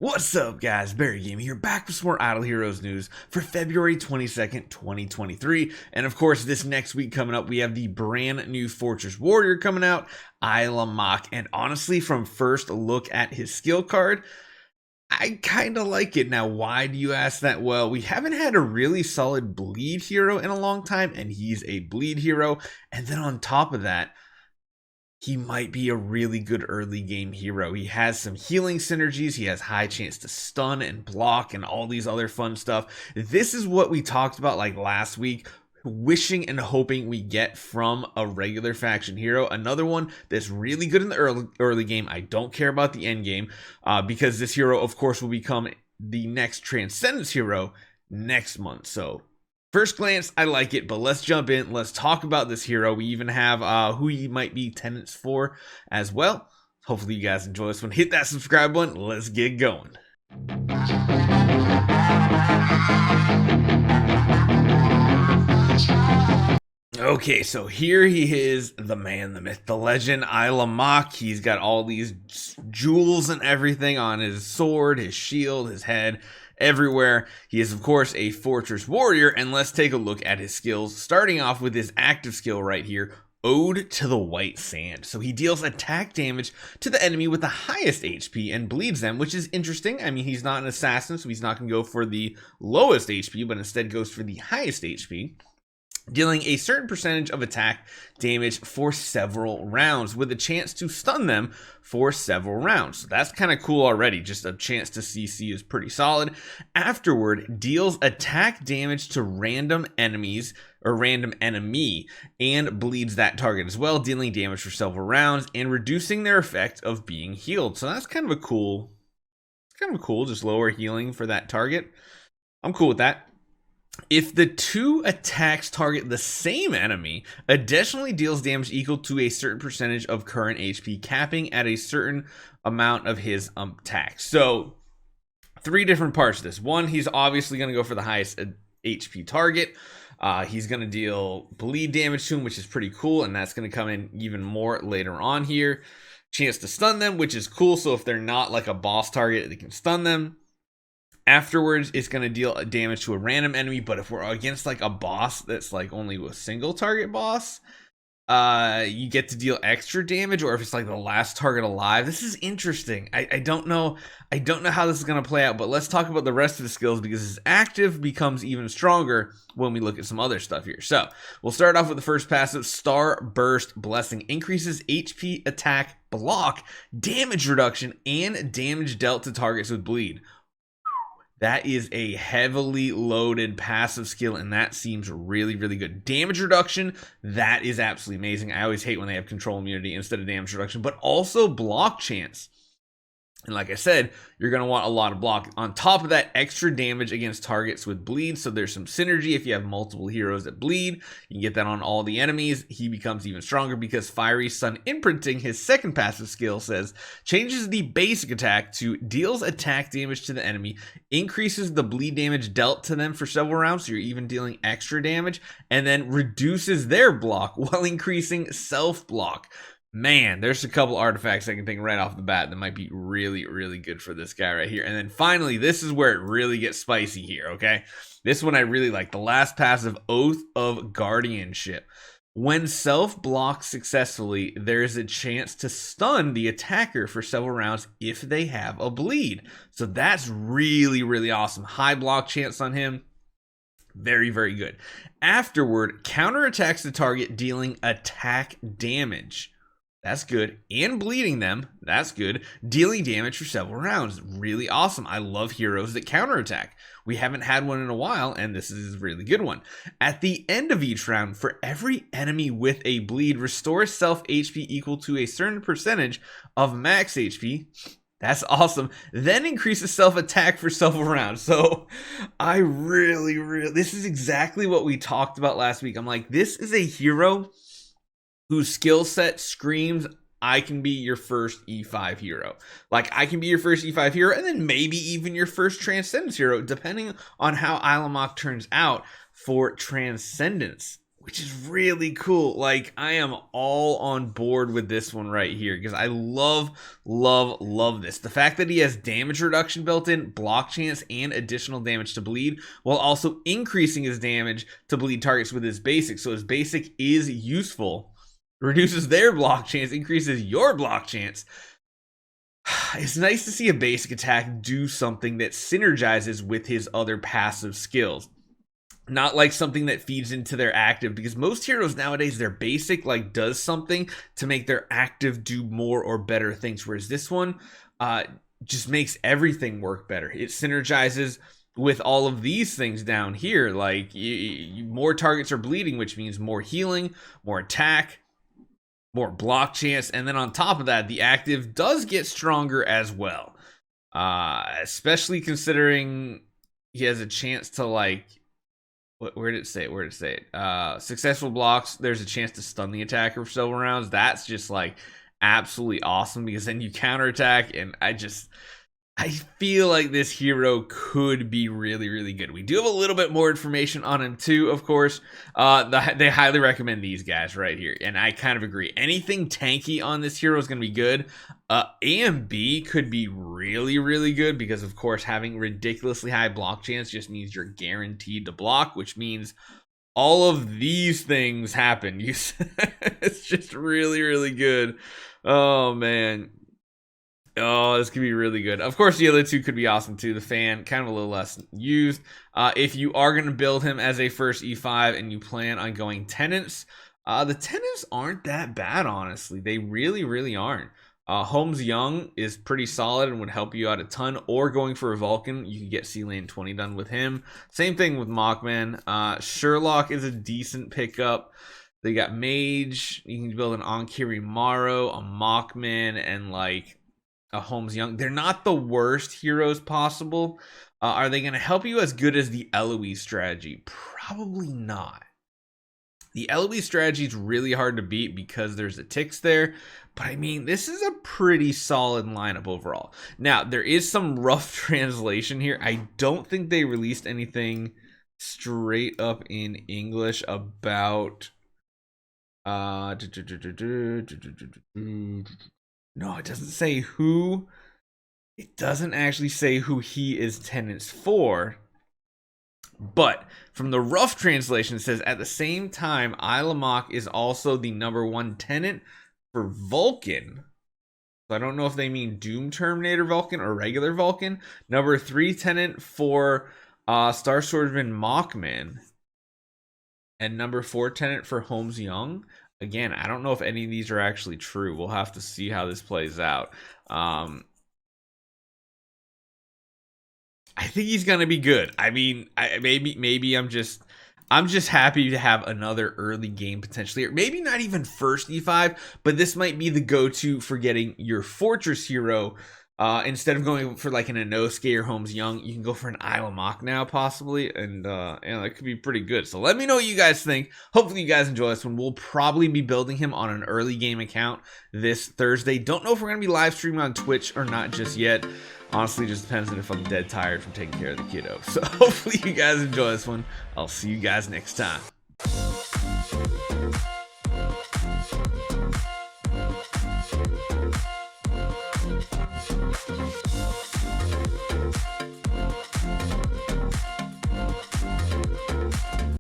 What's up, guys? Barry Gaming here, back with some more Idle Heroes news for February 22nd, 2023. And of course, this next week coming up, we have the brand new Fortress Warrior coming out, Aylamak. And honestly, from first look at his skill card, I kind of like it. Now, why do you ask that? Well, we haven't had a really solid bleed hero in a long time, and he's a bleed hero. And then on top of that, he might be a really good early game hero. He has some healing synergies. He has high chance to stun and block and all these other fun stuff. This is what we talked about like last week, wishing and hoping we get from a regular faction hero. Another one that's really good in the early game. I don't care about the end game because this hero, of course, will become the next Transcendence hero next month. So first glance, I like it, but let's jump in. Let's talk about this hero. We even have who he might be tenants for as well. Hopefully you guys enjoy this one. Hit that subscribe button. Let's get going. Okay, so here he is, the man, the myth, the legend, Aylamak. He's got all these jewels and everything on his sword, his shield, his head, everywhere. He is, of course, a Fortress Warrior, and let's take a look at his skills, starting off with his active skill right here, Ode to the White Sand. So he deals attack damage to the enemy with the highest HP and bleeds them, which is interesting. I mean, he's not an assassin, so he's not going to go for the lowest HP, but instead goes for the highest HP, dealing a certain percentage of attack damage for several rounds with a chance to stun them for several rounds. So that's kind of cool already. Just a chance to CC is pretty solid. Afterward, deals attack damage to random enemies or random enemy and bleeds that target as well, dealing damage for several rounds and reducing their effect of being healed. So that's kind of a cool, just lower healing for that target. I'm cool with that. If the two attacks target the same enemy, additionally deals damage equal to a certain percentage of current HP, capping at a certain amount of his attack. So, three different parts of this. One, he's obviously going to go for the highest HP target. He's going to deal bleed damage to him, which is pretty cool, and that's going to come in even more later on here. Chance to stun them, which is cool, so if they're not like a boss target, they can stun them. Afterwards, it's going to deal damage to a random enemy, but if we're against like a boss that's like only a single target boss, you get to deal extra damage, or if it's like the last target alive. This is interesting. I don't know how this is going to play out, but let's talk about the rest of the skills because his active becomes even stronger when we look at some other stuff here. So we'll start off with the first passive, Star Burst Blessing. Increases HP, attack, block, damage reduction, and damage dealt to targets with bleed. That is a heavily loaded passive skill, and that seems really, really good. Damage reduction, that is absolutely amazing. I always hate when they have control immunity instead of damage reduction, but also block chance. And like I said, you're going to want a lot of block. On top of that, extra damage against targets with bleed. So there's some synergy. If you have multiple heroes that bleed, you can get that on all the enemies. He becomes even stronger because Fiery Sun Imprinting, his second passive skill, says changes the basic attack to deals attack damage to the enemy, increases the bleed damage dealt to them for several rounds. So you're even dealing extra damage, and then reduces their block while increasing self block. Man, there's a couple artifacts I can think right off the bat that might be really, really good for this guy right here. And then finally, this is where it really gets spicy here, okay? This one I really like. The last passive, Oath of Guardianship. When self-blocked successfully, there is a chance to stun the attacker for several rounds if they have a bleed. So that's really, really awesome. High block chance on him. Very, very good. Afterward, counterattacks the target, dealing attack damage. That's good. And bleeding them. That's good. Dealing damage for several rounds. Really awesome. I love heroes that counterattack. We haven't had one in a while, and this is a really good one. At the end of each round, for every enemy with a bleed, restores self HP equal to a certain percentage of max HP. That's awesome. Then increases self attack for several rounds. So I really, this is exactly what we talked about last week. I'm like, this is a hero whose skill set screams, I can be your first E5 hero. Like, I can be your first E5 hero, and then maybe even your first Transcendence hero, depending on how Aylamak turns out for Transcendence. which is really cool. Like, I am all on board with this one right here because I love this. The fact that he has damage reduction built in, block chance, and additional damage to bleed, while also increasing his damage to bleed targets with his basic. So his basic is useful, reduces their block chance, increases your block chance. It's nice to see a basic attack do something that synergizes with his other passive skills. Not like something that feeds into their active, because most heroes nowadays, their basic like does something to make their active do more or better things, whereas this one just makes everything work better. It synergizes with all of these things down here, like more targets are bleeding, which means more healing, more attack, more block chance, and then on top of that, the active does get stronger as well, especially considering he has a chance to like, where did it say it? Successful blocks, there's a chance to stun the attacker for several rounds. That's just like absolutely awesome, because then you counterattack, and I feel like this hero could be really good. We do have a little bit more information on him too, of course. They highly recommend these guys right here, and I kind of agree. Anything tanky on this hero is going to be good. A and B could be really good, because of course having ridiculously high block chance just means you're guaranteed to block, which means all of these things happen. It's just really good. Oh man. Oh, this could be really good. Of course, the other two could be awesome too. The fan, kind of a little less used. If you are going to build him as a first E5 and you plan on going tenants, the tenants aren't that bad, honestly. They really aren't. Holmes Young is pretty solid and would help you out a ton, or going for a Vulcan, you can get C lane 20 done with him. Same thing with Mockman. Sherlock is a decent pickup. They got Mage. You can build an Onkiri Maro, a Mockman, and like a Holmes Young. They're not the worst heroes possible. Are they going to help you as good as the Eloise strategy? Probably not. The Eloise strategy is really hard to beat because there's a ticks there. But I mean, this is a pretty solid lineup overall. Now, there is some rough translation here. I don't think they released anything straight up in English about no, it doesn't say who. It doesn't actually say who he is tenants for. But from the rough translation, it says at the same time, Aylamak is also the #1 tenant for Vulcan. So I don't know if they mean Doom Terminator Vulcan or regular Vulcan. #3 tenant for Star Swordsman Mockman. And #4 tenant for Holmes Young. Again, I don't know if any of these are actually true. We'll have to see how this plays out. I think he's gonna be good. I mean, maybe I'm just happy to have another early game potentially, or maybe not even first E5, but this might be the go-to for getting your Fortress hero. Instead of going for like an Inosuke or Holmes Young, you can go for an Aylamak now possibly, and that could be pretty good. So let me know what you guys think. Hopefully you guys enjoy this one. We'll probably be building him on an early game account this Thursday. Don't know if we're gonna be live streaming on Twitch or not just yet. Honestly, just depends on if I'm dead tired from taking care of the kiddo. So hopefully you guys enjoy this one. I'll see you guys next time.